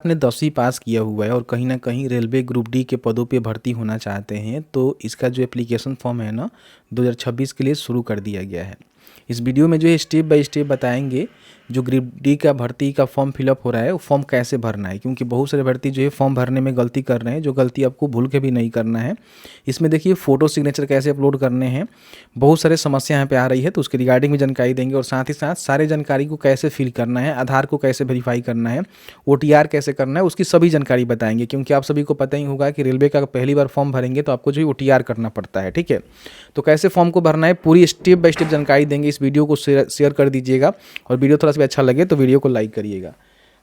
आपने 10वीं पास किया हुआ है और कहीं न कहीं रेलवे ग्रुप डी के पदों पे भर्ती होना चाहते हैं, तो इसका जो एप्लीकेशन फॉर्म है ना 2026 के लिए शुरू कर दिया गया है। इस वीडियो में जो है स्टेप बाय स्टेप बताएँगे, जो ग्रुप डी का भर्ती का फॉर्म फिलअप हो रहा है, वो फॉर्म कैसे भरना है, क्योंकि बहुत सारे भर्ती जो है फॉर्म भरने में गलती कर रहे हैं, जो गलती आपको भूल के भी नहीं करना है। इसमें देखिए फ़ोटो सिग्नेचर कैसे अपलोड करने हैं, बहुत सारे समस्या यहाँ पे आ रही है, तो उसके रिगार्डिंग में जानकारी देंगे और साथ ही साथ सारे जानकारी को कैसे फिल करना है, आधार को कैसे वेरीफाई करना है, ओटीआर कैसे करना है, उसकी सभी जानकारी बताएंगे। क्योंकि आप सभी को पता ही होगा कि रेलवे का पहली बार फॉर्म भरेंगे तो आपको जो है ओटीआर करना पड़ता है, ठीक है। तो कैसे फॉर्म को भरना है पूरी स्टेप बाय स्टेप जानकारी देंगे। इस वीडियो को शेयर कर दीजिएगा और वीडियो थोड़ा सा भी अच्छा लगे तो वीडियो को लाइक करिएगा।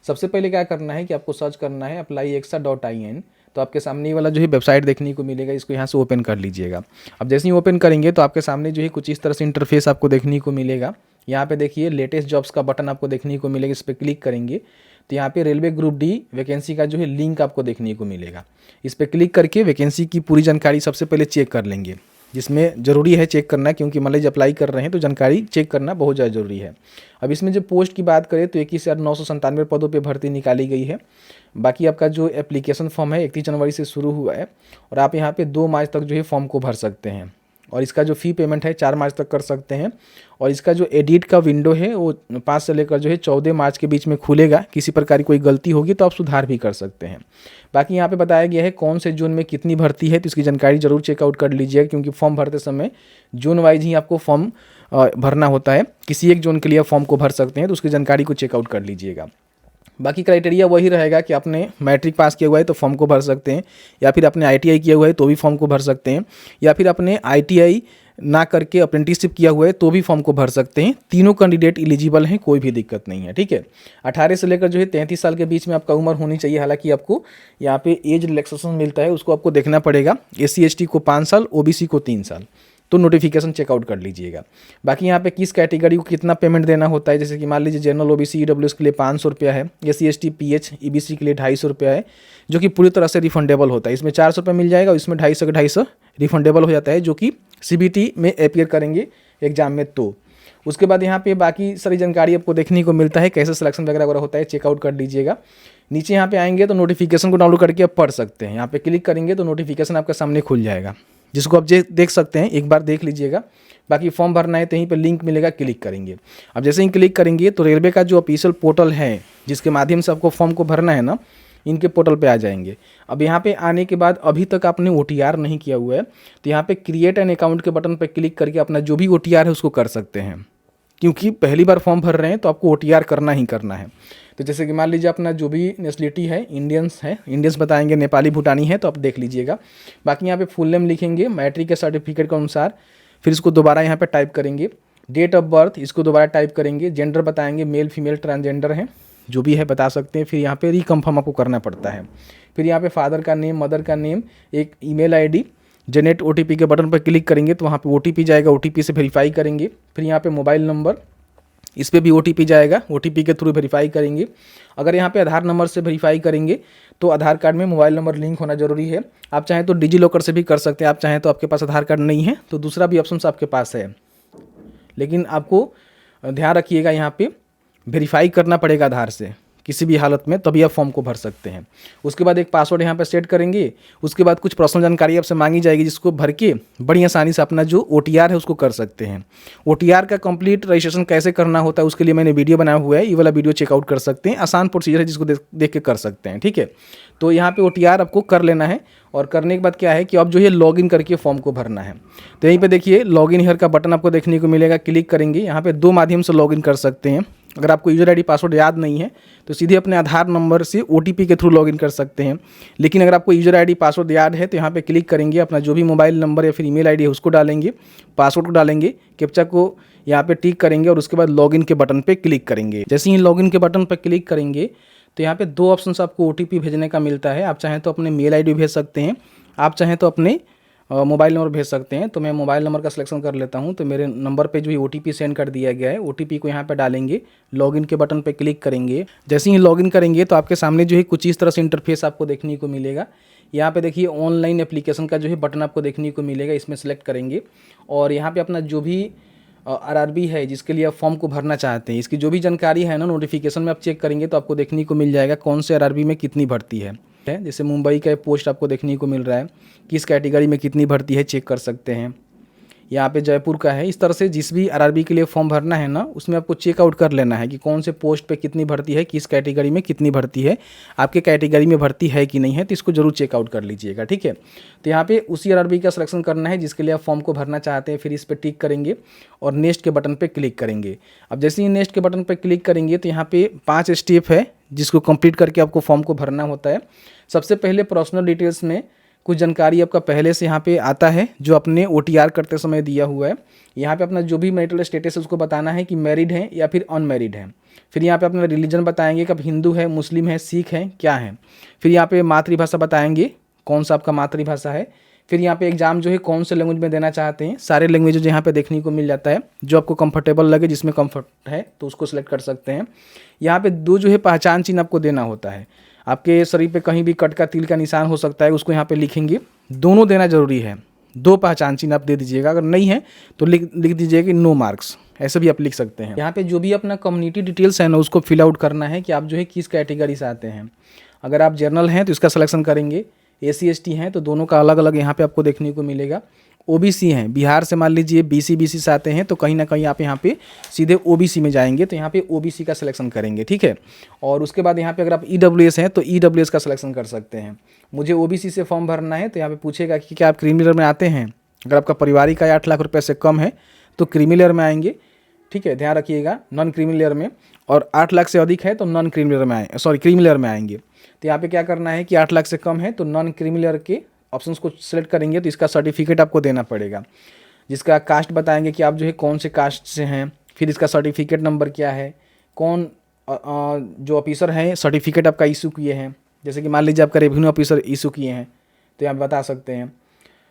सबसे पहले क्या करना है कि आपको सर्च करना है applyextra.in। तो आपके सामने ये वाला जो है वेबसाइट देखने को मिलेगा, इसको यहाँ से ओपन कर लीजिएगा। अब जैसे ही ओपन करेंगे तो आपके सामने जो है कुछ इस तरह से इंटरफेस आपको देखने को मिलेगा। यहाँ पे देखिए लेटेस्ट जॉब्स का बटन आपको देखने को मिलेगा, इस पर क्लिक करेंगे तो यहाँ पे रेलवे ग्रुप डी वैकेंसी का जो है लिंक आपको देखने को मिलेगा। इस पर क्लिक करके वैकेंसी की पूरी जानकारी सबसे पहले चेक कर लेंगे, जिसमें ज़रूरी है चेक करना, क्योंकि मान लीजिए अप्लाई कर रहे हैं तो जानकारी चेक करना बहुत ज़्यादा ज़रूरी है। अब इसमें जो पोस्ट की बात करें तो 21,997 पदों पे भर्ती निकाली गई है। बाकी आपका जो एप्लीकेशन फॉर्म है 31 जनवरी से शुरू हुआ है और आप यहाँ पे 2 मार्च तक जो है फॉर्म को भर सकते हैं। और इसका जो फ़ी पेमेंट है 4 मार्च तक कर सकते हैं। और इसका जो एडिट का विंडो है वो 5 से लेकर जो है 14 मार्च के बीच में खुलेगा। किसी प्रकार की कोई गलती होगी तो आप सुधार भी कर सकते हैं। बाकी यहाँ पे बताया गया है कौन से जोन में कितनी भर्ती है, तो इसकी जानकारी जरूर चेकआउट कर लीजिएगा, क्योंकि फॉर्म भरते समय जोन वाइज ही आपको फॉर्म भरना होता है। किसी एक जोन के लिए फॉर्म को भर सकते हैं, तो उसकी जानकारी को चेकआउट कर लीजिएगा। बाकी क्राइटेरिया वही रहेगा कि आपने मैट्रिक पास किया हुआ है तो फॉर्म को भर सकते हैं, या फिर आपने आईटीआई किया हुआ है तो भी फॉर्म को भर सकते हैं, या फिर आपने आईटीआई ना करके अप्रेंटिसशिप किया हुआ है तो भी फॉर्म को भर सकते हैं। तीनों कैंडिडेट एलिजिबल हैं, कोई भी दिक्कत नहीं है, ठीक है। 18 से लेकर जो है 33 साल के बीच में आपका उम्र होनी चाहिए। हालांकि आपको यहाँ पे एज रिलैक्सेशन मिलता है, उसको आपको देखना पड़ेगा। SC/ST को 5 साल, OBC को 3 साल। तो नोटिफिकेशन चेकआउट कर लीजिएगा। बाकी यहाँ पे किस कैटेगरी को कितना पेमेंट देना होता है, जैसे कि मान लीजिए जनरल, OBC, EWS के लिए 500 रुपया है, SC/ST, PH, EBC के लिए 250 रुपया है, जो कि पूरी तरह से रिफंडेबल होता है। इसमें 400 रुपये मिल जाएगा और इसमें 250 रिफंडेबल हो जाता है, जो कि CBT में अपीयर करेंगे एग्जाम में। तो उसके बाद यहाँ पे बाकी सारी जानकारी आपको देखने को मिलता है, कैसे सिलेक्शन वगैरह वगैरह होता है, चेकआउट कर लीजिएगा। नीचे यहाँ पे आएंगे तो नोटिफिकेशन को डाउनलोड करके आप पढ़ सकते हैं। यहाँ पे क्लिक करेंगे तो नोटिफिकेशन आपके सामने खुल जाएगा, जिसको आप देख सकते हैं, एक बार देख लीजिएगा। बाकी फॉर्म भरना है तो यहीं पे लिंक मिलेगा, क्लिक करेंगे। अब जैसे ही क्लिक करेंगे तो रेलवे का जो ऑफिशियल पोर्टल है जिसके माध्यम से आपको फॉर्म को भरना है ना, इनके पोर्टल पे आ जाएंगे। अब यहाँ पे आने के बाद अभी तक आपने OTR नहीं किया हुआ है तो यहाँ पे क्रिएट एन अकाउंट के बटन पर क्लिक करके अपना जो भी OTR है उसको कर सकते हैं, क्योंकि पहली बार फॉर्म भर रहे हैं तो आपको OTR करना ही करना है। तो जैसे कि मान लीजिए अपना जो भी नेशनलिटी है, इंडियंस बताएंगे, नेपाली भूटानी है, तो आप देख लीजिएगा। बाकी यहाँ पे फुल नेम लिखेंगे मैट्रिक के सर्टिफिकेट के अनुसार, फिर इसको दोबारा यहाँ पे टाइप करेंगे। डेट ऑफ बर्थ इसको दोबारा टाइप करेंगे। जेंडर बताएंगे, मेल फीमेल ट्रांसजेंडर है, जो भी है बता सकते हैं। फिर यहाँ पे रिकन्फर्म आपको करना पड़ता है। फिर यहाँ पे फादर का नेम, मदर का नेम, एक ईमेल ID, जनरेट OTP के बटन पर क्लिक करेंगे तो वहाँ पे OTP जाएगा, OTP से वेरीफाई करेंगे। फिर यहाँ पे मोबाइल नंबर, इस पर भी OTP जाएगा, OTP के थ्रू वेरीफाई करेंगे। अगर यहाँ पे आधार नंबर से वेरीफाई करेंगे तो आधार कार्ड में मोबाइल नंबर लिंक होना जरूरी है। आप चाहें तो डिजी लॉकर से भी कर सकते हैं, आप चाहें तो आपके पास आधार कार्ड नहीं है तो दूसरा भी ऑप्शन आपके पास है, लेकिन आपको ध्यान रखिएगा यहाँ पे वेरीफाई करना पड़ेगा आधार से किसी भी हालत में, तभी आप फॉर्म को भर सकते हैं। उसके बाद एक पासवर्ड यहाँ पे सेट करेंगे। उसके बाद कुछ पर्सनल जानकारी आपसे मांगी जाएगी, जिसको भर के बड़ी आसानी से अपना जो OTR है उसको कर सकते हैं। OTR का कंप्लीट रजिस्ट्रेशन कैसे करना होता है उसके लिए मैंने वीडियो बनाया हुआ है, ये वाला वीडियो चेकआउट कर सकते हैं। आसान प्रोसीजर है, जिसको देख के कर सकते हैं, ठीक है। तो यहाँ पे OTR आपको कर लेना है और करने के बाद क्या है कि अब जो है लॉगिन करके फॉर्म को भरना है। तो यहीं पे देखिए लॉगिन हियर का बटन आपको देखने को मिलेगा, क्लिक करेंगे। यहाँ पे 2 माध्यम से लॉगिन कर सकते हैं। अगर आपको यूज़र ID पासवर्ड याद नहीं है तो सीधे अपने आधार नंबर से OTP के थ्रू लॉगिन कर सकते हैं। लेकिन अगर आपको यूज़र ID पासवर्ड याद है तो यहाँ पे क्लिक करेंगे, अपना जो भी मोबाइल नंबर या फिर ईमेल ID है उसको डालेंगे, पासवर्ड को डालेंगे, कैप्चा को यहाँ पे टिक करेंगे और उसके बाद लॉगिन के बटन पे क्लिक करेंगे। जैसे ही लॉगिन के बटन पर क्लिक करेंगे तो यहाँ पे 2 ऑप्शन आपको OTP भेजने का मिलता है। आप चाहें तो अपने मेल ID भेज सकते हैं, आप चाहें तो अपने मोबाइल नंबर भेज सकते हैं। तो मैं मोबाइल नंबर का सिलेक्शन कर लेता हूं। तो मेरे नंबर पे जो है OTP सेंड कर दिया गया है। OTP को यहाँ पे डालेंगे, लॉगिन के बटन पे क्लिक करेंगे। जैसे ही लॉगिन करेंगे तो आपके सामने जो है कुछ इस तरह से इंटरफेस आपको देखने को मिलेगा। यहाँ पे देखिए ऑनलाइन एप्लीकेशन का जो है बटन आपको देखने को मिलेगा, इसमें सेलेक्ट करेंगे और यहाँ पे अपना जो भी आरआरबी है जिसके लिए आप फॉर्म को भरना चाहते हैं, इसकी जो भी जानकारी है ना नोटिफिकेशन में आप चेक करेंगे तो आपको देखने को मिल जाएगा कौन से आरआरबी में कितनी भर्ती है। जैसे मुंबई का पोस्ट आपको देखने को मिल रहा है, किस कैटेगरी में कितनी भर्ती है चेक कर सकते हैं। यहाँ पे जयपुर का है। इस तरह से जिस भी आरआरबी के लिए फॉर्म भरना है ना उसमें आपको चेकआउट कर लेना है कि कौन से पोस्ट पे कितनी भर्ती है, किस कैटेगरी में कितनी भर्ती है, आपके कैटेगरी में भर्ती है कि नहीं है, तो इसको जरूर चेकआउट कर लीजिएगा, ठीक है। तो यहाँ पे उसी आरआरबी का सिलेक्शन करना है जिसके लिए आप फॉर्म को भरना चाहते हैं, फिर इस पर टिक करेंगे और नेक्स्ट के बटन पर क्लिक करेंगे। अब जैसे ही नेक्स्ट के बटन पर क्लिक करेंगे तो यहाँ पे 5 स्टेप है जिसको कंप्लीट करके आपको फॉर्म को भरना होता है। सबसे पहले पर्सनल डिटेल्स में कुछ जानकारी आपका पहले से यहाँ पे आता है जो अपने OTR करते समय दिया हुआ है। यहाँ पे अपना जो भी मैरिटल स्टेटस है उसको बताना है कि मैरिड है या फिर अनमैरिड है। फिर यहाँ पे अपना रिलीजन बताएंगे कि आप हिंदू है, मुस्लिम है, सिख है, क्या है। फिर यहाँ पे मातृभाषा बताएंगे कौन सा आपका मातृभाषा है। फिर यहाँ पे एग्जाम जो है कौन से लैंग्वेज में देना चाहते हैं, सारे लैंग्वेज यहाँ पे देखने को मिल जाता है। जो आपको कंफर्टेबल लगे, जिसमें कंफर्ट है तो उसको सिलेक्ट कर सकते हैं। यहाँ पे 2 जो है पहचान चिन्ह आपको देना होता है। आपके शरीर पे कहीं भी कट का तिल का निशान हो सकता है, उसको यहाँ पे लिखेंगे। दोनों देना जरूरी है, 2 पहचान चिन्ह आप दे दीजिएगा। अगर नहीं है तो लिख दीजिएगा कि नो मार्क्स, ऐसे भी आप लिख सकते हैं। यहाँ पे जो भी अपना कम्युनिटी डिटेल्स है ना उसको फिल आउट करना है कि आप जो है किस कैटेगरी से आते हैं। अगर आप जनरल हैं तो इसका सिलेक्शन करेंगे, SC ST हैं तो दोनों का अलग अलग यहाँ पे आपको देखने को मिलेगा। OBC हैं, बिहार से मान लीजिए BC से आते हैं तो कहीं ना कहीं आप यहाँ पे सीधे OBC में जाएंगे, तो यहाँ पे OBC का सिलेक्शन करेंगे, ठीक है। और उसके बाद यहाँ पे अगर आप EWS हैं तो EWS का सिलेक्शन कर सकते हैं। मुझे OBC से फॉर्म भरना है तो यहाँ पे पूछेगा कि क्या आप क्रीमी लेयर में आते हैं। अगर आपका पारिवारिक आय 8 लाख रुपये से कम है तो क्रीमी लेयर में आएंगे, ठीक है, ध्यान रखिएगा। नॉन क्रीमी लेयर में, और 8 लाख से अधिक है तो नॉन क्रीमी लेयर में क्रीमी लेयर में आएंगे। तो यहाँ पे क्या करना है कि 8 लाख से कम है तो नॉन क्रीमी लेयर के ऑप्शंस को सिलेक्ट करेंगे तो इसका सर्टिफिकेट आपको देना पड़ेगा, जिसका कास्ट बताएंगे कि आप जो है कौन से कास्ट से हैं। फिर इसका सर्टिफिकेट नंबर क्या है, कौन जो ऑफिसर हैं सर्टिफिकेट आपका इशू किए हैं। जैसे कि मान लीजिए आपका रेवेन्यू ऑफिसर इशू किए हैं तो यहाँ बता सकते हैं।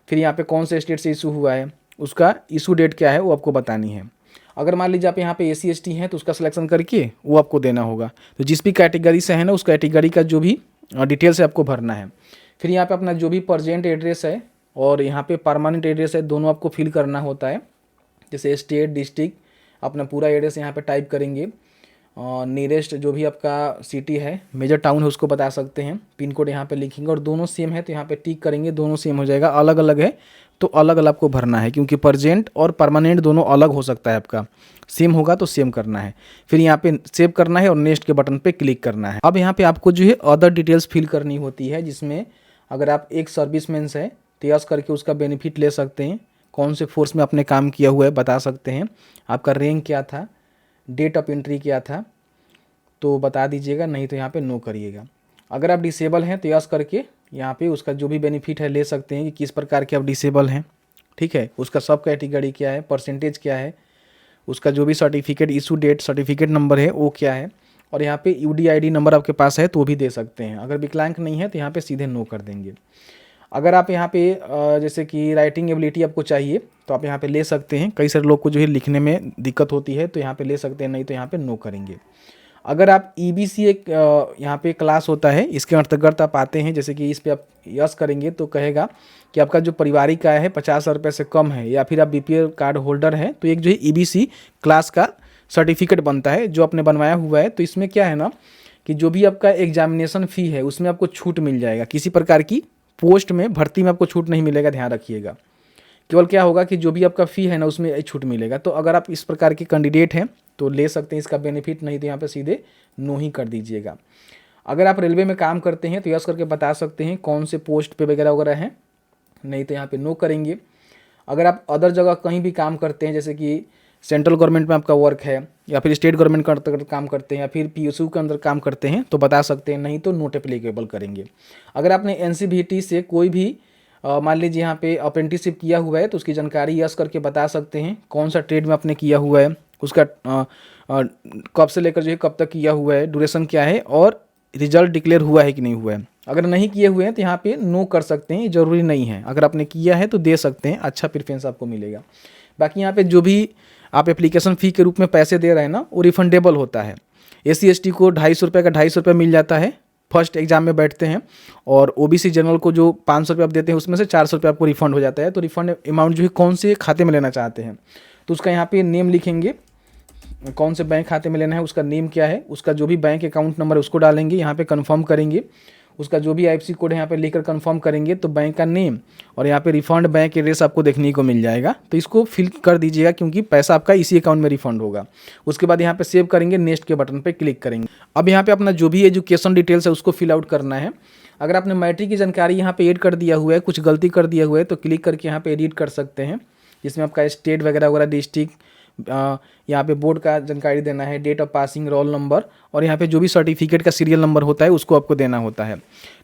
फिर यहाँ पे कौन से स्टेट से इशू हुआ है, उसका इशू डेट क्या है वो आपको बतानी है। अगर मान लीजिए आप यहाँ पे SC ST हैं तो उसका सिलेक्शन करके वो आपको देना होगा। तो जिस भी कैटेगरी से है ना उस कैटेगरी का जो भी डिटेल्स है आपको भरना है। फिर यहाँ पे अपना जो भी प्रेजेंट एड्रेस है और यहाँ पे परमानेंट एड्रेस है दोनों आपको फिल करना होता है। जैसे स्टेट, डिस्ट्रिक्ट, अपना पूरा एड्रेस यहाँ पे टाइप करेंगे। नियरेस्ट जो भी आपका सिटी है, मेजर टाउन है, उसको बता सकते हैं। पिन कोड यहाँ पे लिखेंगे और दोनों सेम है तो यहाँ पे टिक करेंगे, दोनों सेम हो जाएगा। अलग अलग है तो अलग अलग आपको भरना है, क्योंकि प्रेजेंट और परमानेंट दोनों अलग हो सकता है। आपका सेम होगा तो सेम करना है। फिर यहाँ पे सेव करना है और नेक्स्ट के बटन पे क्लिक करना है। अब यहाँ पे आपको जो है अदर डिटेल्स फिल करनी होती है, जिसमें अगर आप एक सर्विसमैन है तो यस करके उसका बेनिफिट ले सकते हैं। कौन से फोर्स में आपने काम किया हुआ है बता सकते हैं। आपका रैंक क्या था, डेट ऑफ एंट्री क्या था तो बता दीजिएगा, नहीं तो यहाँ पे नो करिएगा। अगर आप डिसेबल हैं तो यस करके यहाँ पे उसका जो भी बेनिफिट है ले सकते हैं कि किस प्रकार के आप डिसेबल हैं, ठीक है। उसका सब कैटेगरी क्या है, परसेंटेज क्या है, उसका जो भी certificate issue date, certificate number है वो क्या है, और यहाँ पे UDID नंबर आपके पास है तो वो भी दे सकते हैं। अगर विकलांग नहीं है तो यहाँ पे सीधे नो कर देंगे। अगर आप यहाँ पे जैसे कि राइटिंग एबिलिटी आपको चाहिए तो आप यहाँ पे ले सकते हैं। कई सारे लोग को जो है लिखने में दिक्कत होती है तो यहाँ पे ले सकते हैं, नहीं तो यहाँ पे नो करेंगे। अगर आप EBC एक यहाँ पे क्लास होता है, इसके अंतर्गत आप आते हैं, जैसे कि इस पर आप यस करेंगे तो कहेगा कि आपका जो पारिवारिक आय है 50,000 रुपये से कम है, या फिर आप BPL कार्ड होल्डर है तो एक जो है EBC क्लास का सर्टिफिकेट बनता है जो आपने बनवाया हुआ है। तो इसमें क्या है ना कि जो भी आपका एग्जामिनेशन फ़ी है उसमें आपको छूट मिल जाएगा। किसी प्रकार की पोस्ट में भर्ती में आपको छूट नहीं मिलेगा, ध्यान रखिएगा। केवल क्या होगा कि जो भी आपका फ़ी है ना उसमें छूट मिलेगा। तो अगर आप इस प्रकार के कैंडिडेट हैं तो ले सकते हैं इसका बेनिफिट, नहीं तो यहाँ पे सीधे नो ही कर दीजिएगा। अगर आप रेलवे में काम करते हैं तो यस करके बता सकते हैं कौन से पोस्ट पे वगैरह वगैरह हैं, नहीं तो यहाँ पे नो करेंगे। अगर आप अदर जगह कहीं भी काम करते हैं, जैसे कि सेंट्रल गवर्नमेंट में आपका वर्क है या फिर स्टेट गवर्नमेंट का काम करते हैं या फिर PSU के अंदर काम करते हैं तो बता सकते हैं, नहीं तो नोट एप्लीकेबल करेंगे। अगर आपने NCVT से कोई भी मान लीजिए यहाँ पे अप्रेंटिसशिप किया हुआ है तो उसकी जानकारी यस करके बता सकते हैं। कौन सा ट्रेड में आपने किया हुआ है, उसका कब से लेकर जो है कब तक किया हुआ है, ड्यूरेशन क्या है, और रिजल्ट डिक्लेयर हुआ है कि नहीं हुआ है। अगर नहीं किए हुए हैं तो यहाँ पे नो कर सकते हैं, ज़रूरी नहीं है। अगर आपने किया है तो दे सकते हैं, अच्छा प्रेफरेंस आपको मिलेगा। बाकी यहाँ पे जो भी आप एप्लीकेशन फ़ी के रूप में पैसे दे रहे हैं ना वो रिफंडेबल होता है। SC ST को 250 रुपये का 250 रुपये मिल जाता है, फर्स्ट एग्जाम में बैठते हैं। और OBC जनरल को जो 500 रुपये आप देते हैं उसमें से 400 रुपये आपको रिफंड हो जाता है। तो रिफंड अमाउंट जो है कौन से खाते में लेना चाहते हैं तो उसका यहाँ पे नेम लिखेंगे, कौन से बैंक खाते में लेना है, उसका नेम क्या है, उसका जो भी बैंक अकाउंट नंबर है उसको डालेंगे, यहाँ पे कंफर्म करेंगे, उसका जो भी आईएफएससी कोड है यहाँ पे लेकर कंफर्म करेंगे, तो बैंक का नेम और यहाँ पे रिफंड बैंक एड्रेस आपको देखने को मिल जाएगा। तो इसको फिल कर दीजिएगा क्योंकि पैसा आपका इसी अकाउंट में रिफंड होगा। उसके बाद यहाँ पे सेव करेंगे, नेक्स्ट के बटन पे क्लिक करेंगे। अब यहाँ पे अपना जो भी एजुकेशन डिटेल्स है उसको फिल आउट करना है। अगर आपने मैट्रिक की जानकारी यहाँ पे ऐड कर दिया हुआ है, कुछ गलती कर दिया हुआ है, तो क्लिक करके यहाँ पे एडिट कर सकते हैं, जिसमें आपका स्टेट वगैरह वगैरह, डिस्ट्रिक्ट, यहाँ पे बोर्ड का जानकारी देना है, date of passing, roll number, और यहाँ पे जो भी सर्टिफिकेट का सीरियल नंबर होता है उसको आपको देना होता है।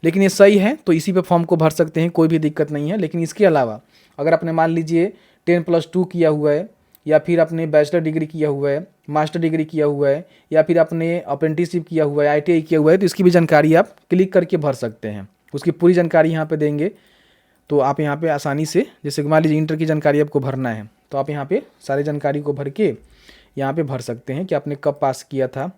लेकिन ये सही है तो इसी पे फॉर्म को भर सकते हैं, कोई भी दिक्कत नहीं है। लेकिन इसके अलावा अगर आपने मान लीजिए 10+2 किया हुआ है, या फिर आपने बैचलर डिग्री किया हुआ है, मास्टर डिग्री किया हुआ है, या फिर आपने अप्रेंटिसशिप किया हुआ है, ITI किया हुआ है, तो इसकी भी जानकारी आप क्लिक करके भर सकते हैं। उसकी पूरी जानकारी यहाँ पे देंगे तो आप यहाँ पे आसानी से, जैसे मान लीजिए इंटर की जानकारी आपको भरना है तो आप यहाँ पे सारी जानकारी को भर के यहाँ पे भर सकते हैं कि आपने कब पास किया था।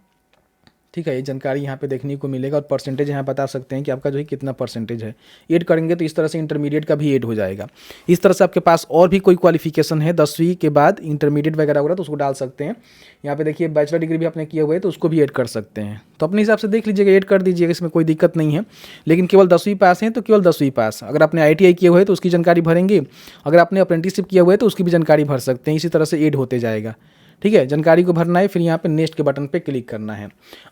ठीक है, ये जानकारी यहाँ पे देखने को मिलेगा, और परसेंटेज यहाँ बता सकते हैं कि आपका जो है कितना परसेंटेज है। ऐड करेंगे तो इस तरह से इंटरमीडिएट का भी ऐड हो जाएगा। इस तरह से आपके पास और भी कोई क्वालिफिकेशन है 10वीं के बाद इंटरमीडिएट वगैरह वगैरह तो उसको डाल सकते हैं। यहाँ पे देखिए बैचलर डिग्री भी आपने किया हुआ है तो उसको भी ऐड कर सकते हैं। तो अपने हिसाब से देख लीजिएगा, ऐड कर दीजिएगा, इसमें कोई दिक्कत नहीं है। लेकिन केवल 10वीं पास है तो केवल 10वीं पास। अगर आपने ITI किया हुआ है तो उसकी जानकारी भरेंगे, अगर आपने अप्रेंटिसशिप किया हुआ है तो उसकी भी जानकारी भर सकते हैं। इसी तरह से ऐड होते जाएगा। ठीक है, जानकारी को भरना है, फिर यहाँ पे नेक्स्ट के बटन पे क्लिक करना है।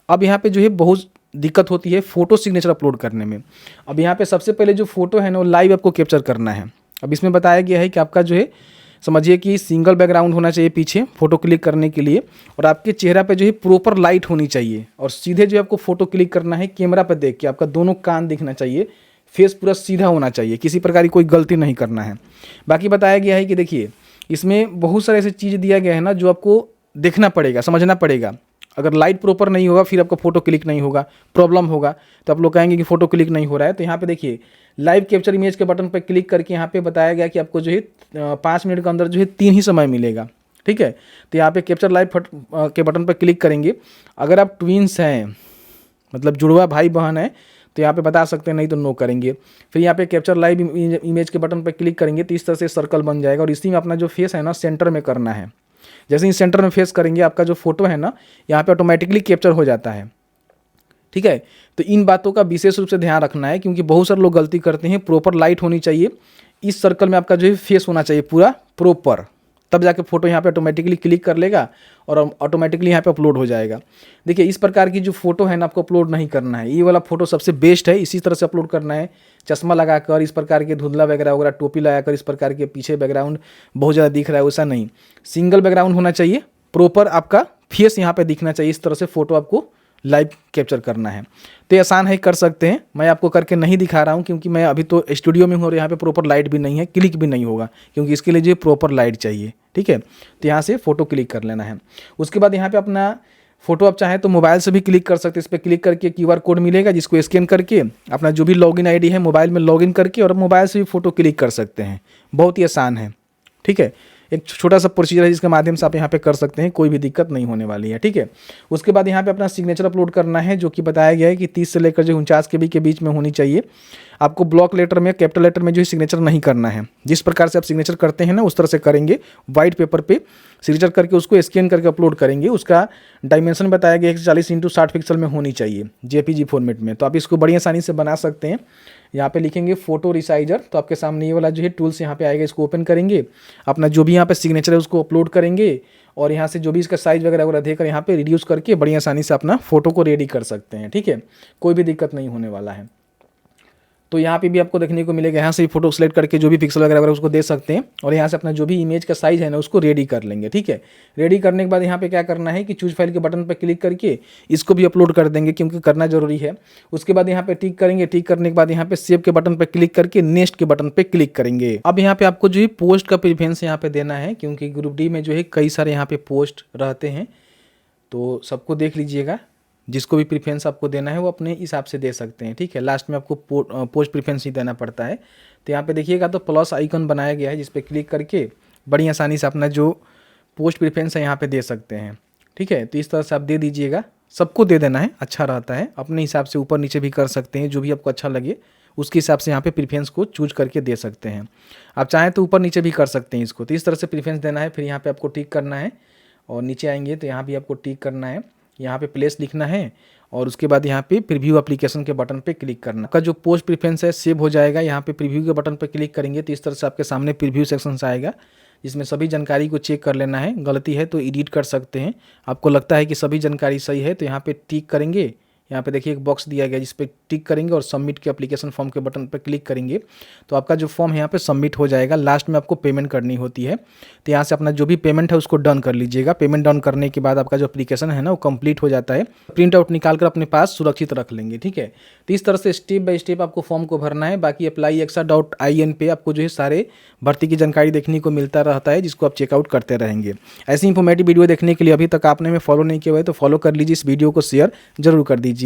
अब यहाँ पे जो है बहुत दिक्कत होती है फ़ोटो सिग्नेचर अपलोड करने में। अब यहाँ पे सबसे पहले जो फोटो है ना वो लाइव आपको कैप्चर करना है। अब इसमें बताया गया है कि आपका जो है समझिए कि सिंगल बैकग्राउंड होना चाहिए पीछे फ़ोटो क्लिक करने के लिए, और आपके चेहरा पे जो है प्रॉपर लाइट होनी चाहिए, और सीधे जो है आपको फ़ोटो क्लिक करना है कैमरा पर देख के। आपका दोनों कान दिखना चाहिए, फेस पूरा सीधा होना चाहिए, किसी प्रकार की कोई गलती नहीं करना है। बाकी बताया गया है कि देखिए इसमें बहुत सारे ऐसे चीज़ दिया गया है ना जो आपको देखना पड़ेगा, समझना पड़ेगा। अगर लाइट प्रॉपर नहीं होगा फिर आपका फ़ोटो क्लिक नहीं होगा, प्रॉब्लम होगा, तो आप लोग कहेंगे कि फ़ोटो क्लिक नहीं हो रहा है। तो यहाँ पे देखिए लाइव कैप्चर इमेज के बटन पर क्लिक करके यहाँ पे बताया गया कि आपको जो है 5 मिनट के अंदर जो है 3 ही समय मिलेगा। ठीक है, तो यहाँ पे कैप्चर लाइव के बटन पर क्लिक करेंगे। अगर आप ट्विंस हैं, मतलब जुड़वा भाई बहन है, तो यहाँ पे बता सकते हैं, नहीं तो नो करेंगे। फिर यहाँ पे कैप्चर लाइव इमेज के बटन पर क्लिक करेंगे तो इस तरह से सर्कल बन जाएगा, और इसी में अपना जो फेस है ना सेंटर में करना है। जैसे ही सेंटर में फेस करेंगे आपका जो फोटो है ना यहाँ पे ऑटोमेटिकली कैप्चर हो जाता है। ठीक है, तो इन बातों का विशेष रूप से ध्यान रखना है क्योंकि बहुत सारे लोग गलती करते हैं। प्रॉपर लाइट होनी चाहिए, इस सर्कल में आपका जो है फेस होना चाहिए पूरा प्रॉपर, तब जाके फोटो यहाँ पे ऑटोमेटिकली क्लिक कर लेगा और ऑटोमेटिकली यहाँ पे अपलोड हो जाएगा। देखिए इस प्रकार की जो फोटो है ना आपको अपलोड नहीं करना है, ये वाला फोटो सबसे बेस्ट है, इसी तरह से अपलोड करना है। चश्मा लगाकर, इस प्रकार के धुंधला वगैरह वगैरह, टोपी लगाकर, इस प्रकार के पीछे बैकग्राउंड बहुत ज़्यादा दिख रहा है वैसा नहीं, सिंगल बैकग्राउंड होना चाहिए, प्रॉपर आपका फेस यहाँ पे दिखना चाहिए। इस तरह से फोटो आपको लाइव कैप्चर करना है। तो ये आसान है, कर सकते हैं। मैं आपको करके नहीं दिखा रहा हूँ क्योंकि मैं अभी तो स्टूडियो में हूँ और यहाँ पे प्रॉपर लाइट भी नहीं है, क्लिक भी नहीं होगा क्योंकि इसके लिए जो प्रॉपर लाइट चाहिए। ठीक है, तो यहाँ से फ़ोटो क्लिक कर लेना है। उसके बाद यहाँ पे अपना फ़ोटो आप चाहें तो मोबाइल से भी क्लिक कर सकते हैं। इस पर क्लिक करके QR कोड मिलेगा जिसको स्कैन करके अपना जो भी लॉगिन ID है मोबाइल में लॉगिन करके और मोबाइल से भी फ़ोटो क्लिक कर सकते हैं। बहुत ही आसान है। ठीक है, एक छोटा सा प्रोसीजर है जिसके माध्यम से आप यहाँ पे कर सकते हैं, कोई भी दिक्कत नहीं होने वाली है। ठीक है, उसके बाद यहाँ पे अपना सिग्नेचर अपलोड करना है जो कि बताया गया है कि 30 से लेकर जो 49 KB के बीच में होनी चाहिए। आपको ब्लॉक लेटर में, कैपिटल लेटर में जो है सिग्नेचर नहीं करना है। जिस प्रकार से आप सिग्नेचर करते हैं ना उस तरह से करेंगे। वाइट पेपर पे सिग्नेचर करके उसको स्कैन करके अपलोड करेंगे। उसका डायमेंशन बताया गया 140x60 पिक्सल में होनी चाहिए JPG फॉर्मेट में। तो आप इसको बड़ी आसानी से बना सकते हैं। यहाँ पे लिखेंगे फोटो रिसाइजर, तो आपके सामने ये वाला जो है टूल्स यहाँ पे आएगा, इसको ओपन करेंगे, अपना जो भी यहाँ पे सिग्नेचर है उसको अपलोड करेंगे और यहाँ से जो भी इसका साइज वगैरह वगैरह देकर यहाँ पे रिड्यूस करके बड़ी आसानी से अपना फोटो को रेडी कर सकते हैं। ठीक है, कोई भी दिक्कत नहीं होने वाला है। तो यहाँ पे भी आपको देखने को मिलेगा, यहाँ से फोटो सेलेक्ट करके जो भी पिक्सल वगैरह वगैरह उसको दे सकते हैं और यहाँ से अपना जो भी इमेज का साइज है ना उसको रेडी कर लेंगे। ठीक है, रेडी करने के बाद यहाँ पे क्या करना है कि चूज फाइल के बटन पर क्लिक करके इसको भी अपलोड कर देंगे क्योंकि करना जरूरी है। उसके बाद यहाँ पे टिक करेंगे, टिक करने के बाद यहाँ पे सेव के बटन पर क्लिक करके नेक्स्ट के बटन पर क्लिक करेंगे। अब यहाँ पे आपको जो है पोस्ट का प्रेफरेंस यहाँ पे देना है क्योंकि ग्रुप डी में जो है कई सारे यहाँ पे पोस्ट रहते हैं, तो सबको देख लीजिएगा। जिसको भी प्रेफरेंस आपको देना है वो अपने हिसाब से दे सकते हैं। ठीक है, लास्ट में आपको पोस्ट प्रेफरेंस ही देना पड़ता है। तो यहाँ पे देखिएगा तो प्लस आइकन बनाया गया है जिस पे क्लिक करके बड़ी आसानी से अपना जो पोस्ट प्रेफरेंस है यहाँ पे दे सकते हैं। ठीक है, तो इस तरह से आप दे दीजिएगा, सबको दे देना है, अच्छा रहता है। अपने हिसाब से ऊपर नीचे भी कर सकते हैं, जो भी आपको अच्छा लगे उसके हिसाब से यहाँ पे प्रीफरेंस को चूज करके दे सकते हैं। आप चाहें तो ऊपर नीचे भी कर सकते हैं इसको। तो इस तरह से प्रीफरेंस देना है। फिर यहाँ पे आपको टिक करना है और नीचे आएंगे तो यहाँ भी आपको टिक करना है, यहाँ पे प्लेस लिखना है और उसके बाद यहाँ पे प्रीव्यू एप्लीकेशन के बटन पे क्लिक करना। आपका जो पोस्ट प्रीफरेंस है सेव हो जाएगा। यहाँ पे प्रीव्यू के बटन पे क्लिक करेंगे तो इस तरह से आपके सामने प्रीव्यू सेक्शन आएगा, जिसमें सभी जानकारी को चेक कर लेना है। गलती है तो एडिट कर सकते हैं। आपको लगता है कि सभी जानकारी सही है तो यहाँ पे टिक करेंगे। यहाँ पे देखिए एक बॉक्स दिया गया जिस पे टिक करेंगे और सबमिट के एप्लीकेशन फॉर्म के बटन पर क्लिक करेंगे तो आपका जो फॉर्म है यहाँ पे सबमिट हो जाएगा। लास्ट में आपको पेमेंट करनी होती है, तो यहाँ से अपना जो भी पेमेंट है उसको डन कर लीजिएगा। पेमेंट डन करने के बाद आपका जो एप्लीकेशन है ना वो कंप्लीट हो जाता है। प्रिंट आउट निकाल कर अपने पास सुरक्षित रख लेंगे, ठीक है। तो इस तरह से स्टेप बाय स्टेप आपको फॉर्म को भरना है। बाकी applyextra.in पे आपको जो है सारे भर्ती की जानकारी देखने को मिलता रहता है, जिसको आप चेकआउट करते रहेंगे। ऐसी इंफॉर्मेटिव वीडियो देखने के लिए अभी तक आपने हमें फॉलो नहीं किया हुआ है तो फॉलो कर लीजिए। इस वीडियो को शेयर जरूर कर दीजिए।